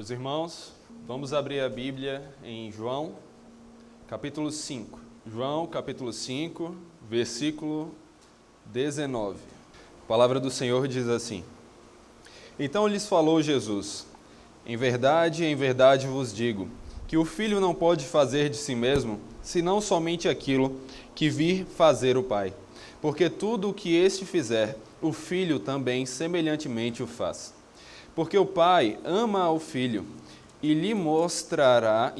Meus irmãos, vamos abrir a Bíblia em João, capítulo 5. João, capítulo 5, versículo 19. A palavra do Senhor diz assim: Então lhes falou Jesus: em verdade vos digo, que o Filho não pode fazer de si mesmo, senão somente aquilo que vir fazer o Pai. Porque tudo o que este fizer, o Filho também semelhantemente o faz. Porque o Pai ama ao Filho e lhe mostra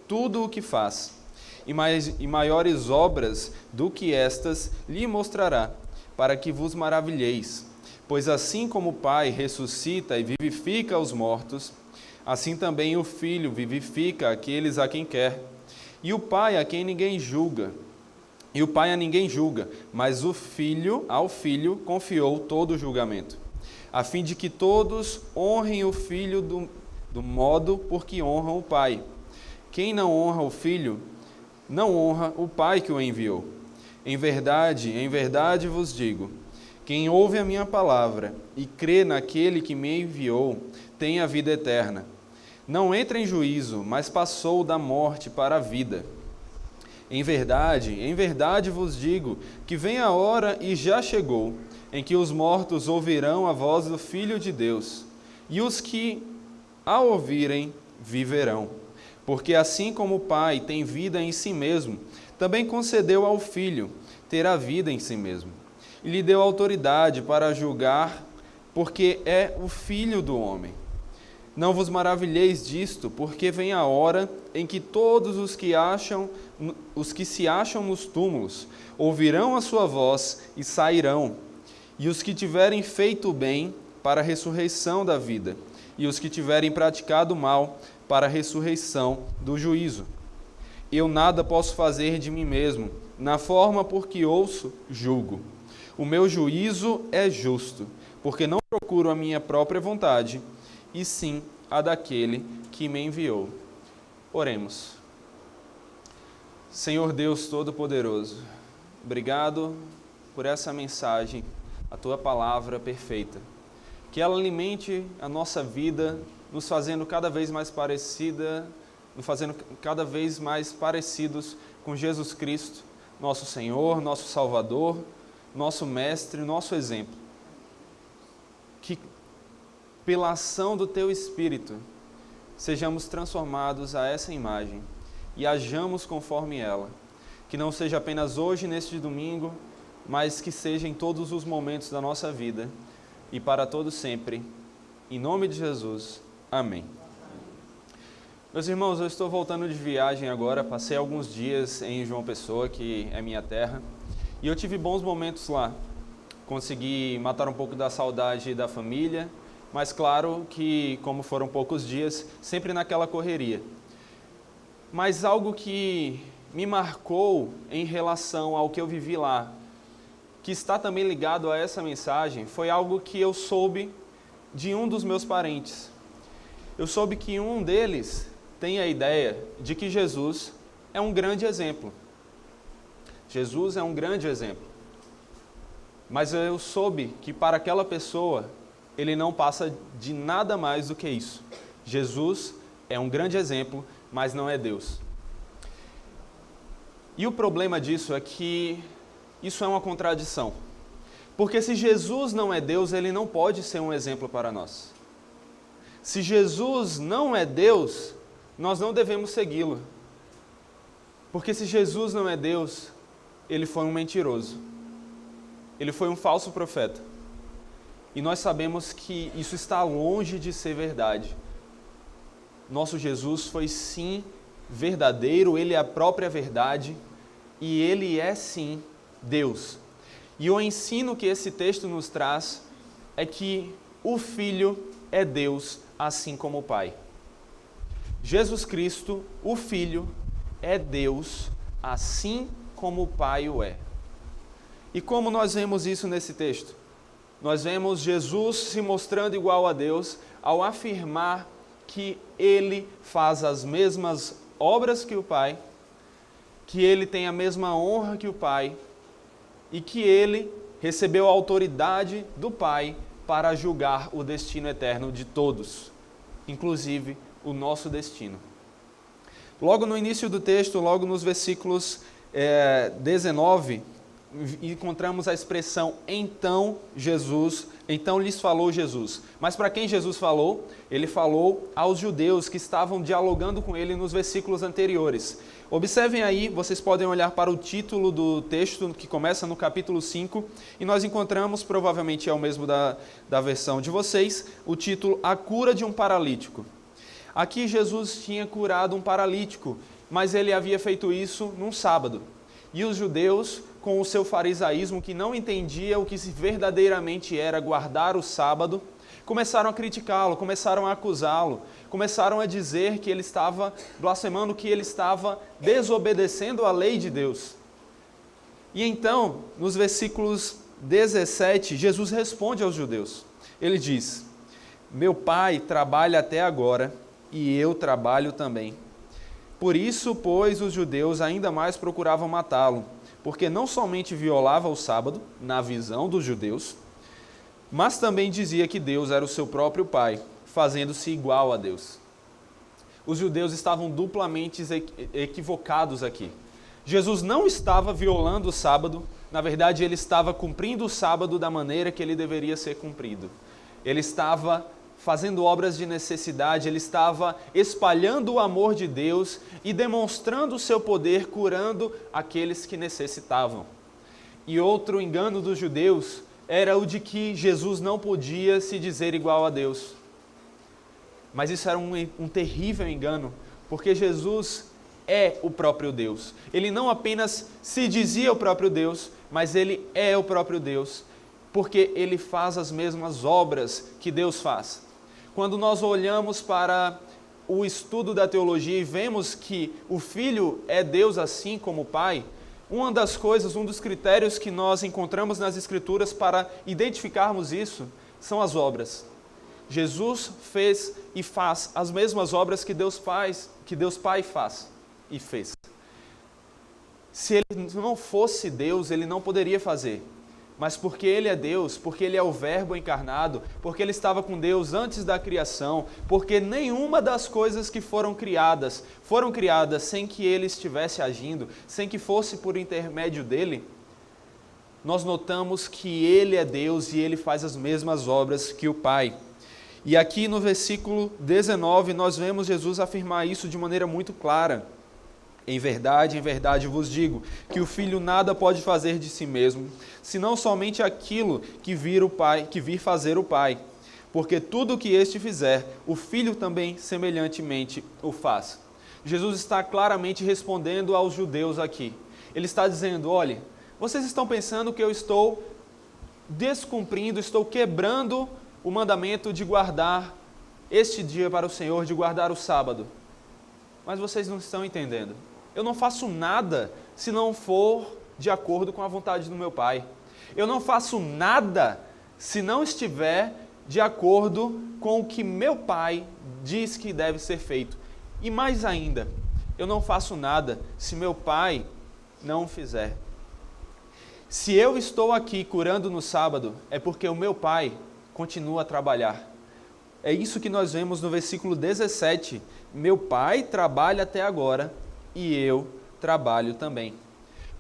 tudo o que faz. E maiores obras do que estas lhe mostrará, para que vos maravilheis. Pois assim como o Pai ressuscita e vivifica os mortos, assim também o Filho vivifica aqueles a quem quer. E o Pai a ninguém julga, mas o Filho, ao Filho, confiou todo o julgamento, a fim de que todos honrem o Filho do modo por que honram o Pai. Quem não honra o Filho, não honra o Pai que o enviou. Em verdade vos digo, quem ouve a minha palavra e crê naquele que me enviou, tem a vida eterna. Não entra em juízo, mas passou da morte para a vida. Em verdade vos digo, que vem a hora e já chegou, em que os mortos ouvirão a voz do Filho de Deus, e os que a ouvirem viverão. Porque assim como o Pai tem vida em si mesmo, também concedeu ao Filho ter a vida em si mesmo. E lhe deu autoridade para julgar, porque é o Filho do homem. Não vos maravilheis disto, porque vem a hora em que todos os que se acham nos túmulos ouvirão a sua voz e sairão, e os que tiverem feito o bem para a ressurreição da vida, e os que tiverem praticado o mal para a ressurreição do juízo. Eu nada posso fazer de mim mesmo, na forma por que ouço, julgo. O meu juízo é justo, porque não procuro a minha própria vontade, e sim a daquele que me enviou. Oremos. Senhor Deus Todo-Poderoso, obrigado por essa mensagem, a Tua palavra perfeita. Que ela alimente a nossa vida, nos fazendo cada vez mais parecidos com Jesus Cristo, nosso Senhor, nosso Salvador, nosso Mestre, nosso exemplo. Que pela ação do Teu Espírito, sejamos transformados a essa imagem e hajamos conforme ela. Que não seja apenas hoje, neste domingo, mas que seja em todos os momentos da nossa vida e para todo sempre. Em nome de Jesus, amém. Meus irmãos, eu estou voltando de viagem agora, passei alguns dias em João Pessoa, que é minha terra, e eu tive bons momentos lá. Consegui matar um pouco da saudade da família, mas claro que, como foram poucos dias, sempre naquela correria. Mas algo que me marcou em relação ao que eu vivi lá, que está também ligado a essa mensagem, foi algo que eu soube de um dos meus parentes. Eu soube que um deles tem a ideia de que Jesus é um grande exemplo. Jesus é um grande exemplo. Mas eu soube que para aquela pessoa, ele não passa de nada mais do que isso. Jesus é um grande exemplo, mas não é Deus. E o problema disso é que isso é uma contradição. Porque se Jesus não é Deus, ele não pode ser um exemplo para nós. Se Jesus não é Deus, nós não devemos segui-lo. Porque se Jesus não é Deus, ele foi um mentiroso. Ele foi um falso profeta. E nós sabemos que isso está longe de ser verdade. Nosso Jesus foi sim verdadeiro, ele é a própria verdade e ele é sim Deus. E o ensino que esse texto nos traz é que o Filho é Deus, assim como o Pai. Jesus Cristo, o Filho, é Deus, assim como o Pai o é. E como nós vemos isso nesse texto? Nós vemos Jesus se mostrando igual a Deus ao afirmar que Ele faz as mesmas obras que o Pai, que Ele tem a mesma honra que o Pai e que Ele recebeu a autoridade do Pai para julgar o destino eterno de todos. inclusive o nosso destino. Logo no início do texto, logo nos versículos 19, encontramos a expressão então lhes falou Jesus. Mas para quem Jesus falou? Ele falou aos judeus que estavam dialogando com ele nos versículos anteriores. Observem aí, vocês podem olhar para o título do texto que começa no capítulo 5 e nós encontramos, provavelmente é o mesmo da versão de vocês, o título A Cura de um Paralítico. Aqui Jesus tinha curado um paralítico, mas ele havia feito isso num sábado. E os judeus, com o seu farisaísmo, que não entendia o que verdadeiramente era guardar o sábado, começaram a criticá-lo, começaram a acusá-lo, começaram a dizer que ele estava blasfemando, que ele estava desobedecendo a lei de Deus. E então, nos versículos 17, Jesus responde aos judeus. Ele diz: meu pai trabalha até agora e eu trabalho também. Por isso, pois, os judeus ainda mais procuravam matá-lo, porque não somente violava o sábado, na visão dos judeus, mas também dizia que Deus era o seu próprio pai, fazendo-se igual a Deus. Os judeus estavam duplamente equivocados aqui. Jesus não estava violando o sábado, na verdade ele estava cumprindo o sábado da maneira que ele deveria ser cumprido. Ele estava fazendo obras de necessidade, ele estava espalhando o amor de Deus e demonstrando o seu poder, curando aqueles que necessitavam. E outro engano dos judeus era o de que Jesus não podia se dizer igual a Deus. Mas isso era um terrível engano, porque Jesus é o próprio Deus. Ele não apenas se dizia o próprio Deus, mas ele é o próprio Deus, porque ele faz as mesmas obras que Deus faz. Quando nós olhamos para o estudo da teologia e vemos que o Filho é Deus assim como o Pai, uma das coisas, um dos critérios que nós encontramos nas Escrituras para identificarmos isso são as obras. Jesus fez e faz as mesmas obras que Deus Pai faz e fez. Se ele não fosse Deus, ele não poderia fazer. Mas porque ele é Deus, porque ele é o Verbo encarnado, porque ele estava com Deus antes da criação, porque nenhuma das coisas que foram criadas sem que ele estivesse agindo, sem que fosse por intermédio dele, nós notamos que ele é Deus e ele faz as mesmas obras que o Pai. E aqui no versículo 19 nós vemos Jesus afirmar isso de maneira muito clara. Em verdade vos digo, que o Filho nada pode fazer de si mesmo, senão somente aquilo que vir fazer o Pai. Porque tudo o que este fizer, o Filho também semelhantemente o faz. Jesus está claramente respondendo aos judeus aqui. Ele está dizendo: olha, vocês estão pensando que eu estou descumprindo, estou quebrando o mandamento de guardar este dia para o Senhor, de guardar o sábado. Mas vocês não estão entendendo. Eu não faço nada se não for de acordo com a vontade do meu Pai. Eu não faço nada se não estiver de acordo com o que meu Pai diz que deve ser feito. E mais ainda, eu não faço nada se meu Pai não fizer. Se eu estou aqui curando no sábado, é porque o meu Pai continua a trabalhar. É isso que nós vemos no versículo 17. Meu Pai trabalha até agora e eu trabalho também.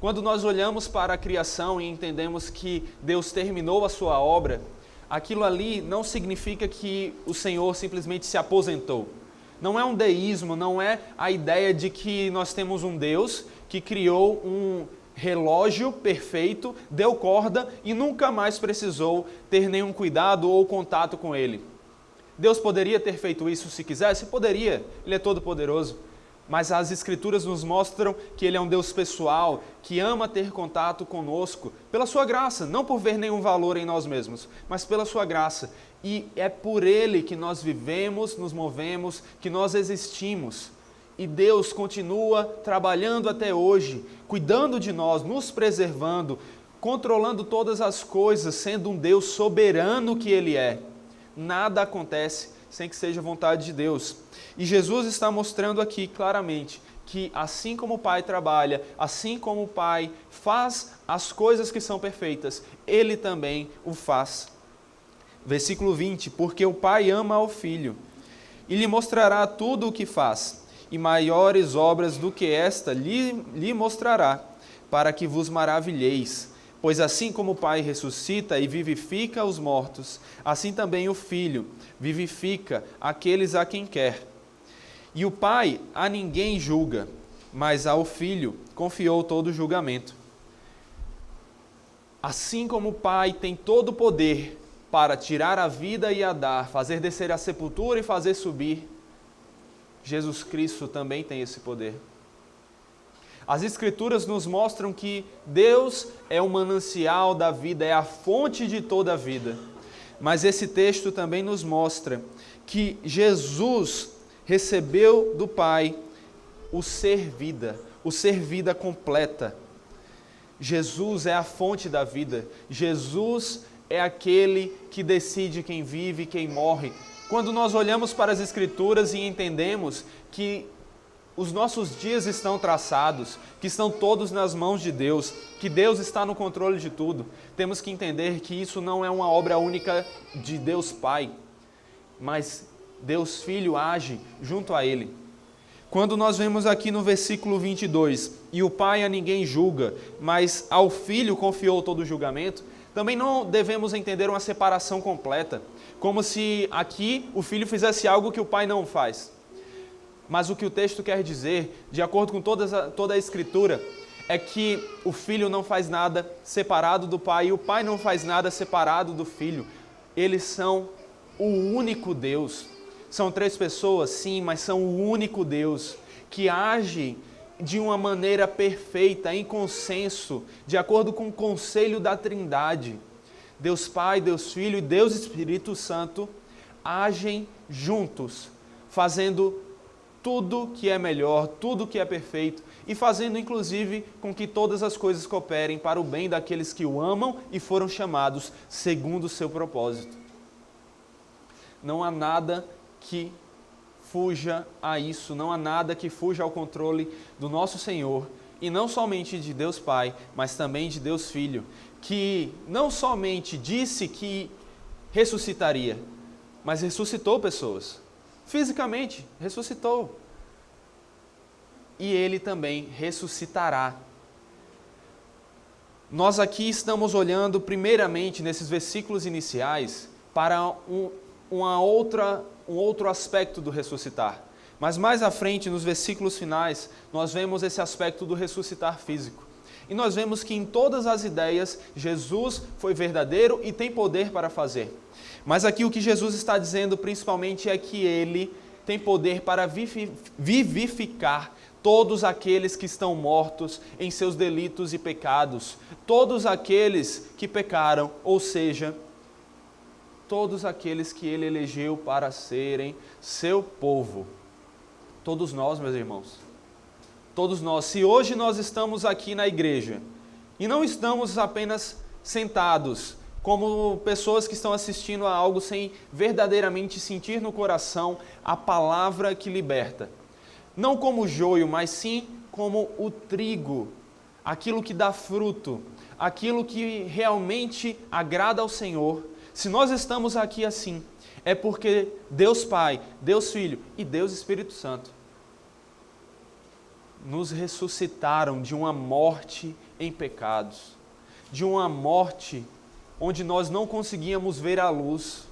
Quando nós olhamos para a criação e entendemos que Deus terminou a sua obra, aquilo ali não significa que o Senhor simplesmente se aposentou. Não é um deísmo, não é a ideia de que nós temos um Deus que criou um relógio perfeito, deu corda e nunca mais precisou ter nenhum cuidado ou contato com ele. Deus poderia ter feito isso se quisesse? Poderia, Ele é todo poderoso. Mas as Escrituras nos mostram que Ele é um Deus pessoal, que ama ter contato conosco, pela sua graça, não por ver nenhum valor em nós mesmos, mas pela sua graça. E é por Ele que nós vivemos, nos movemos, que nós existimos. E Deus continua trabalhando até hoje, cuidando de nós, nos preservando, controlando todas as coisas, sendo um Deus soberano que Ele é. Nada acontece sem que seja vontade de Deus. E Jesus está mostrando aqui claramente que assim como o Pai trabalha, assim como o Pai faz as coisas que são perfeitas, Ele também o faz. Versículo 20, porque o Pai ama ao Filho e lhe mostrará tudo o que faz, e maiores obras do que esta lhe mostrará, para que vos maravilheis. Pois assim como o Pai ressuscita e vivifica os mortos, assim também o Filho vivifica aqueles a quem quer. E o Pai a ninguém julga, mas ao Filho confiou todo o julgamento. Assim como o Pai tem todo o poder para tirar a vida e a dar, fazer descer a sepultura e fazer subir, Jesus Cristo também tem esse poder. As Escrituras nos mostram que Deus é o manancial da vida, é a fonte de toda a vida. Mas esse texto também nos mostra que Jesus recebeu do Pai o ser vida completa. Jesus é a fonte da vida. Jesus é aquele que decide quem vive e quem morre. Quando nós olhamos para as Escrituras e entendemos que os nossos dias estão traçados, que estão todos nas mãos de Deus, que Deus está no controle de tudo, temos que entender que isso não é uma obra única de Deus Pai, mas Deus Filho age junto a Ele. Quando nós vemos aqui no versículo 22, e o Pai a ninguém julga, mas ao Filho confiou todo o julgamento, também não devemos entender uma separação completa, como se aqui o Filho fizesse algo que o Pai não faz. Mas o que o texto quer dizer, de acordo com toda a Escritura, é que o Filho não faz nada separado do Pai e o Pai não faz nada separado do Filho. Eles são o único Deus. São três pessoas, sim, mas são o único Deus que age de uma maneira perfeita, em consenso, de acordo com o conselho da Trindade. Deus Pai, Deus Filho e Deus Espírito Santo agem juntos, fazendo tudo que é melhor, tudo que é perfeito e fazendo inclusive com que todas as coisas cooperem para o bem daqueles que o amam e foram chamados segundo o seu propósito. Não há nada que fuja a isso, não há nada que fuja ao controle do nosso Senhor e não somente de Deus Pai, mas também de Deus Filho, que não somente disse que ressuscitaria, mas ressuscitou pessoas. Fisicamente, ressuscitou. E Ele também ressuscitará. Nós aqui estamos olhando primeiramente nesses versículos iniciais para um outro aspecto do ressuscitar. Mas mais à frente, nos versículos finais, nós vemos esse aspecto do ressuscitar físico. E nós vemos que em todas as ideias, Jesus foi verdadeiro e tem poder para fazer. Mas aqui o que Jesus está dizendo principalmente é que Ele tem poder para vivificar todos aqueles que estão mortos em seus delitos e pecados. Todos aqueles que pecaram, ou seja, todos aqueles que Ele elegeu para serem seu povo. Todos nós, meus irmãos. Todos nós. Se hoje nós estamos aqui na igreja e não estamos apenas sentados como pessoas que estão assistindo a algo sem verdadeiramente sentir no coração a palavra que liberta. Não como o joio, mas sim como o trigo, aquilo que dá fruto, aquilo que realmente agrada ao Senhor. Se nós estamos aqui assim, é porque Deus Pai, Deus Filho e Deus Espírito Santo nos ressuscitaram de uma morte em pecados, de uma morte onde nós não conseguíamos ver a luz,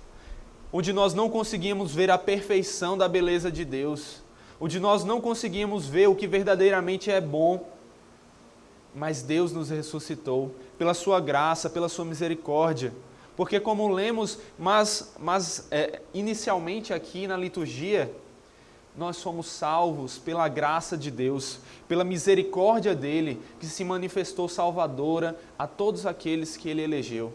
onde nós não conseguíamos ver a perfeição da beleza de Deus, onde nós não conseguíamos ver o que verdadeiramente é bom, mas Deus nos ressuscitou pela sua graça, pela sua misericórdia, porque como lemos, inicialmente aqui na liturgia, nós somos salvos pela graça de Deus, pela misericórdia dEle, que se manifestou salvadora a todos aqueles que Ele elegeu.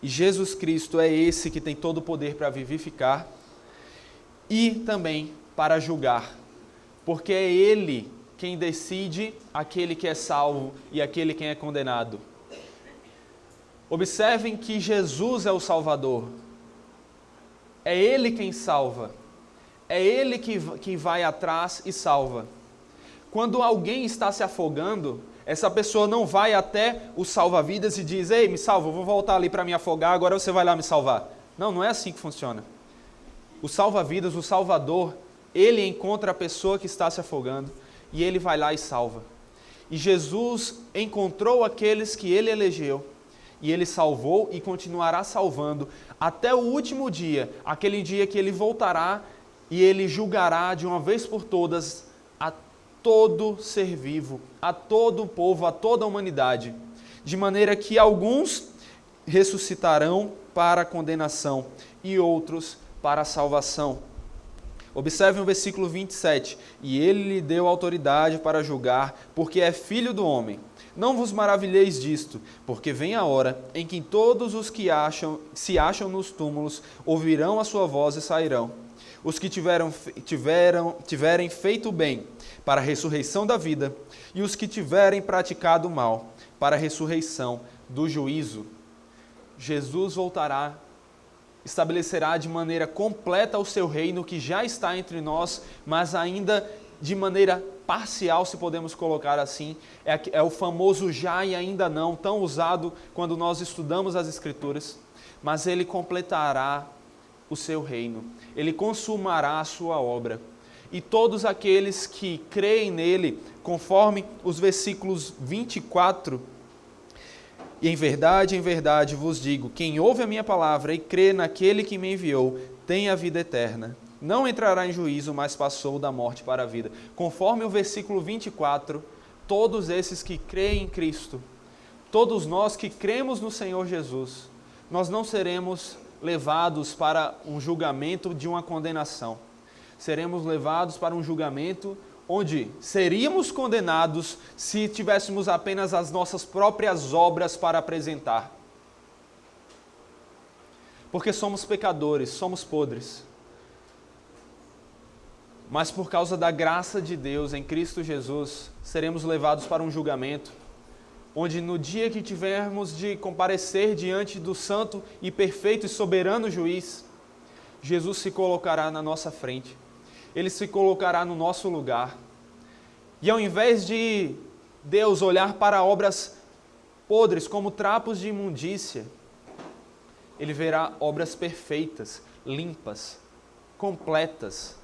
E Jesus Cristo é esse que tem todo o poder para vivificar e também para julgar, porque é Ele quem decide aquele que é salvo e aquele que é condenado. Observem que Jesus é o Salvador, é Ele quem salva, é Ele que vai atrás e salva. Quando alguém está se afogando, essa pessoa não vai até o salva-vidas e diz: ei, me salva, eu vou voltar ali para me afogar, agora você vai lá me salvar. Não, não é assim que funciona. o salva-vidas, o Salvador, ele encontra a pessoa que está se afogando e ele vai lá e salva. E Jesus encontrou aqueles que ele elegeu e ele salvou e continuará salvando até o último dia, aquele dia que ele voltará e ele julgará de uma vez por todas a todo ser vivo, a todo o povo, a toda a humanidade, de maneira que alguns ressuscitarão para a condenação e outros para a salvação. Observe o versículo 27. E ele lhe deu autoridade para julgar, porque é filho do homem. Não vos maravilheis disto, porque vem a hora em que todos os que se acham nos túmulos ouvirão a sua voz e sairão. Os que tiverem feito o bem, para a ressurreição da vida, e os que tiverem praticado o mal, para a ressurreição do juízo. Jesus voltará, estabelecerá de maneira completa o seu reino que já está entre nós, mas ainda de maneira parcial, se podemos colocar assim. É o famoso já e ainda não, tão usado quando nós estudamos as Escrituras. Mas ele completará o seu reino, ele consumará a sua obra. E todos aqueles que creem nele, conforme os versículos 24, e em verdade vos digo, quem ouve a minha palavra e crê naquele que me enviou, tem a vida eterna. Não entrará em juízo, mas passou da morte para a vida. Conforme o versículo 24, todos esses que creem em Cristo, todos nós que cremos no Senhor Jesus, nós não seremos levados para um julgamento de uma condenação. Seremos levados para um julgamento onde seríamos condenados se tivéssemos apenas as nossas próprias obras para apresentar. Porque somos pecadores, somos podres. Mas por causa da graça de Deus em Cristo Jesus, seremos levados para um julgamento, onde no dia que tivermos de comparecer diante do santo e perfeito e soberano juiz, Jesus se colocará na nossa frente. Ele se colocará no nosso lugar. E ao invés de Deus olhar para obras podres como trapos de imundícia, Ele verá obras perfeitas, limpas, completas,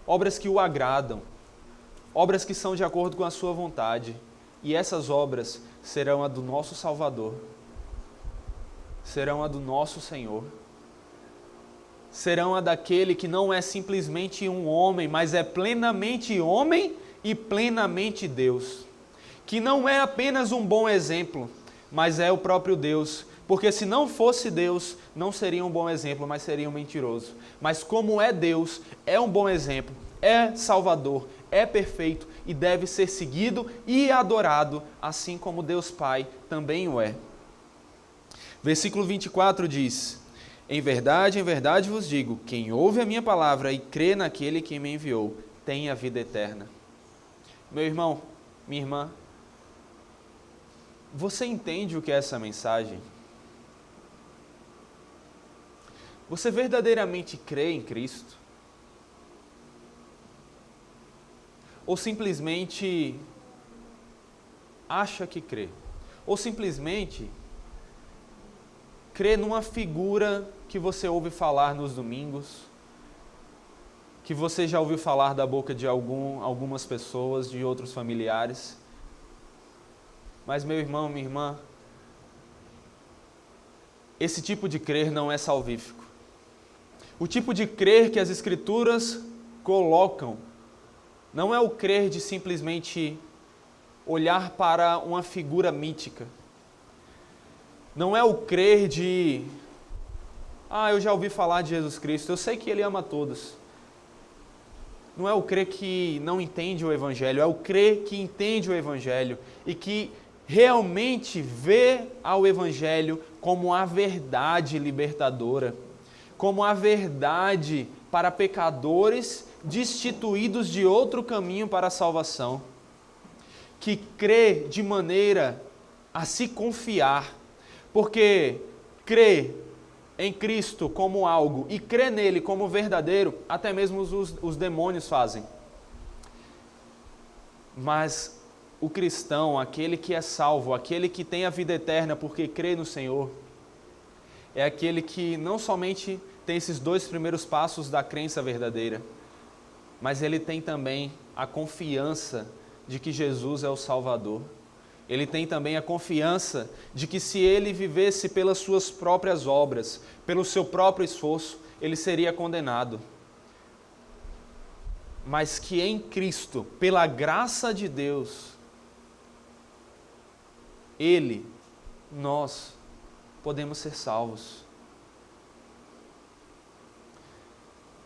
obras que o agradam, obras que são de acordo com a sua vontade. E essas obras serão a do nosso Salvador, serão a do nosso Senhor, serão a daquele que não é simplesmente um homem, mas é plenamente homem e plenamente Deus, que não é apenas um bom exemplo, mas é o próprio Deus, porque se não fosse Deus, não seria um bom exemplo, mas seria um mentiroso. Mas como é Deus, é um bom exemplo, é Salvador, é perfeito e deve ser seguido e adorado, assim como Deus Pai também o é. Versículo 24 diz: em verdade vos digo, quem ouve a minha palavra e crê naquele que me enviou, tem a vida eterna. Meu irmão, minha irmã, você entende o que é essa mensagem? Você verdadeiramente crê em Cristo? Ou simplesmente acha que crê? Ou simplesmente crê numa figura que você ouve falar nos domingos, que você já ouviu falar da boca de algumas pessoas, de outros familiares? Mas, meu irmão, minha irmã, esse tipo de crer não é salvífico. O tipo de crer que as Escrituras colocam não é o crer de simplesmente olhar para uma figura mítica. Não é o crer de, eu já ouvi falar de Jesus Cristo, eu sei que Ele ama todos. Não é o crer que não entende o Evangelho, é o crer que entende o Evangelho e que realmente vê ao Evangelho como a verdade libertadora, como a verdade para pecadores destituídos de outro caminho para a salvação, que crê de maneira a se confiar, porque crê em Cristo como algo e crê nele como verdadeiro, até mesmo os demônios fazem. Mas o cristão, aquele que é salvo, aquele que tem a vida eterna porque crê no Senhor, é aquele que não somente tem esses 2 primeiros passos da crença verdadeira, mas ele tem também a confiança de que Jesus é o Salvador. Ele tem também a confiança de que se ele vivesse pelas suas próprias obras, pelo seu próprio esforço, ele seria condenado. Mas que em Cristo, pela graça de Deus, nós podemos ser salvos.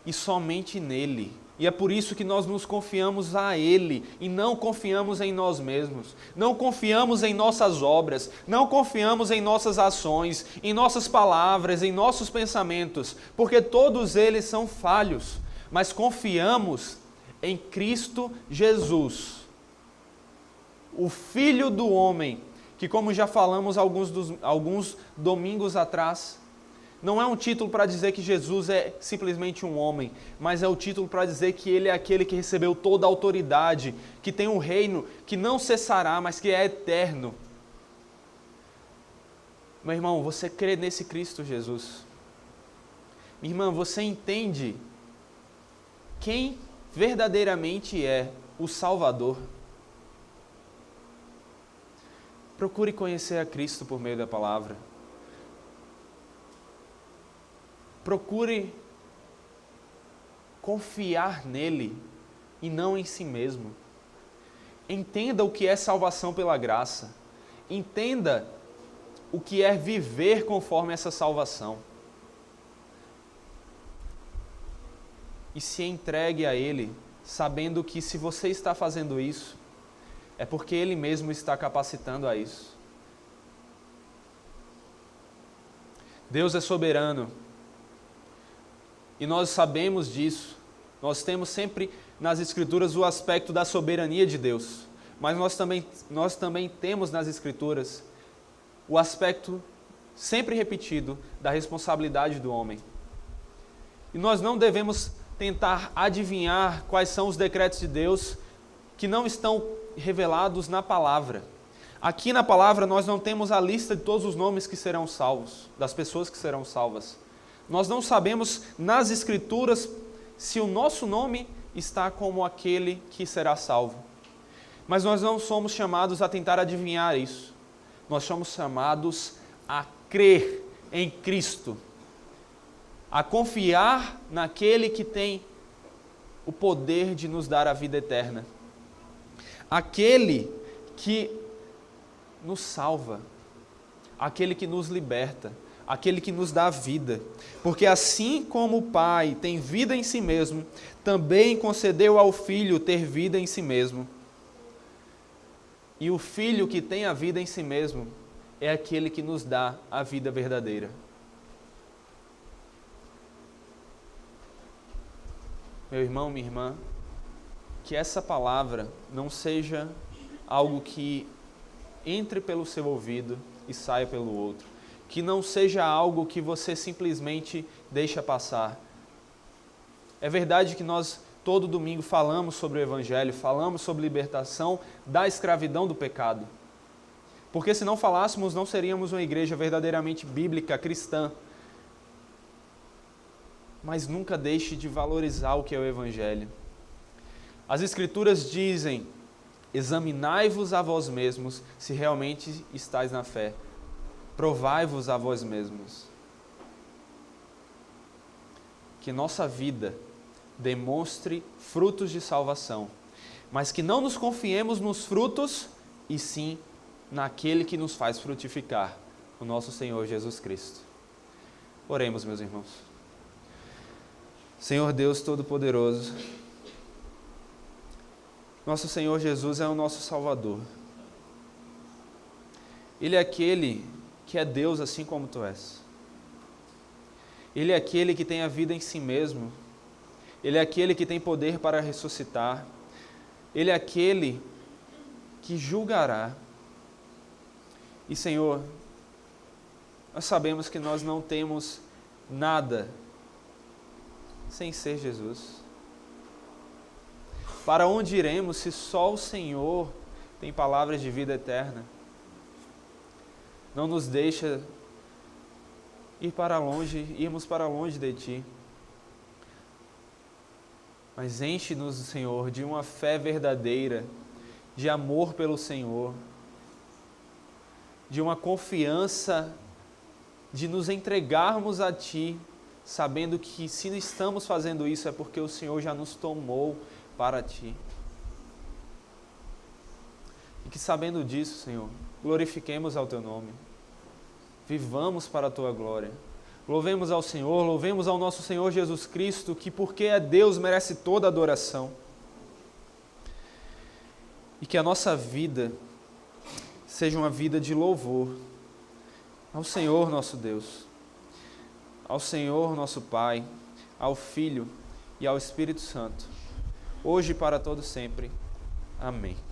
E somente nele. E é por isso que nós nos confiamos a Ele e não confiamos em nós mesmos. Não confiamos em nossas obras, não confiamos em nossas ações, em nossas palavras, em nossos pensamentos, porque todos eles são falhos. Mas confiamos em Cristo Jesus, o Filho do homem, que, como já falamos alguns domingos atrás, não é um título para dizer que Jesus é simplesmente um homem, mas é o título para dizer que Ele é aquele que recebeu toda a autoridade, que tem um reino que não cessará, mas que é eterno. Meu irmão, você crê nesse Cristo Jesus? Minha irmã, você entende quem verdadeiramente é o Salvador? Procure conhecer a Cristo por meio da palavra. Procure confiar nele e não em si mesmo. Entenda o que é salvação pela graça. Entenda o que é viver conforme essa salvação. E se entregue a Ele, sabendo que se você está fazendo isso, é porque Ele mesmo está capacitando a isso. Deus é soberano. E nós sabemos disso. Nós temos sempre nas Escrituras o aspecto da soberania de Deus. Mas nós também temos nas Escrituras o aspecto sempre repetido da responsabilidade do homem. E nós não devemos tentar adivinhar quais são os decretos de Deus que não estão revelados na palavra. Aqui na palavra nós não temos a lista de todos os nomes que serão salvos, das pessoas que serão salvas. Nós não sabemos nas Escrituras se o nosso nome está como aquele que será salvo. Mas nós não somos chamados a tentar adivinhar isso. Nós somos chamados a crer em Cristo, a confiar naquele que tem o poder de nos dar a vida eterna. Aquele que nos salva, aquele que nos liberta, aquele que nos dá vida. Porque assim como o Pai tem vida em si mesmo, também concedeu ao Filho ter vida em si mesmo. E o Filho que tem a vida em si mesmo é aquele que nos dá a vida verdadeira. Meu irmão, minha irmã, que essa palavra não seja algo que entre pelo seu ouvido e saia pelo outro. Que não seja algo que você simplesmente deixa passar. É verdade que nós todo domingo falamos sobre o Evangelho, falamos sobre libertação da escravidão do pecado. Porque se não falássemos, não seríamos uma igreja verdadeiramente bíblica, cristã. Mas nunca deixe de valorizar o que é o Evangelho. As Escrituras dizem: examinai-vos a vós mesmos se realmente estáis na fé. Provai-vos a vós mesmos. Que nossa vida demonstre frutos de salvação, mas que não nos confiemos nos frutos, e sim naquele que nos faz frutificar, o nosso Senhor Jesus Cristo. Oremos, meus irmãos. Senhor Deus Todo-Poderoso, nosso Senhor Jesus é o nosso Salvador. Ele é aquele que é Deus assim como Tu és. Ele é aquele que tem a vida em si mesmo. Ele é aquele que tem poder para ressuscitar. Ele é aquele que julgará. E Senhor, nós sabemos que nós não temos nada sem ser Jesus. Para onde iremos se só o Senhor tem palavras de vida eterna? Não nos deixa irmos para longe de Ti. Mas enche-nos, Senhor, de uma fé verdadeira, de amor pelo Senhor, de uma confiança de nos entregarmos a Ti, sabendo que se não estamos fazendo isso é porque o Senhor já nos tomou para Ti. E que sabendo disso, Senhor, glorifiquemos ao Teu nome, vivamos para a Tua glória. Louvemos ao Senhor, louvemos ao nosso Senhor Jesus Cristo, que porque é Deus merece toda adoração. E que a nossa vida seja uma vida de louvor ao Senhor nosso Deus, ao Senhor nosso Pai, ao Filho e ao Espírito Santo, hoje e para todo sempre. Amém.